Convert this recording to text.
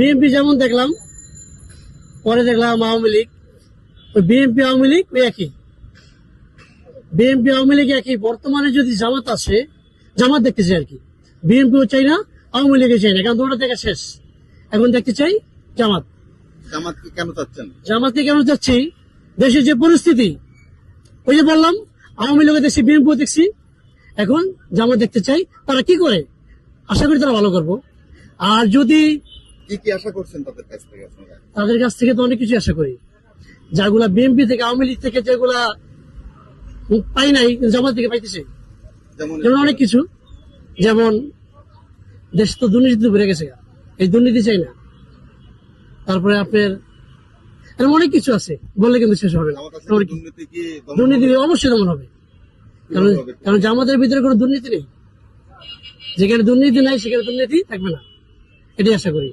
BNP যেমন দেখলাম, পরে দেখলাম আওয়ামী লীগ, ওই বিএনপি আওয়ামী লীগ ওই একই, বিএনপি আওয়ামী লীগ একই। বর্তমানে যদি জামাত আসে, জামাত দেখতে চাই আর কি, বিএনপিও চাই না, আওয়ামী লীগও চাই না, কারণ দুটো দেখা শেষ। এখন দেখতে চাই জামাত। জামাতকে কেন চাচ্ছেন? জামাতকে কেন চাচ্ছি, দেশের যে পরিস্থিতি, ওই যে বললাম আওয়ামী লীগের দেখছি, বিএনপিও দেখছি, এখন জামাত দেখতে চাই। তারা কি করে, আশা করি তারা ভালো করবো। আর যদি কি আশা করছেন তাদের কাছ থেকে আপনারা? তাদের কাছ থেকে তো অনেক কিছু আশা করি, যেগুলা বিএনপি থেকে আওয়ামী লীগ থেকে যেগুলা পাই নাই, জামাত থেকে পাইতেছে। যেমন অনেক কিছু, যেমন দেশ তো দুর্নীতিতে ভরে গেছে, এই দুর্নীতি চাই না। তারপরে আপনার এরকম অনেক কিছু আছে, বললে কিন্তু শেষ হবে না। দুর্নীতি অবশ্যই দমন হবে, কারণ জামাতের ভিতরে কোনো দুর্নীতি নেই। যেখানে দুর্নীতি নাই সেখানে দুর্নীতি থাকবে না, এটাই আশা করি।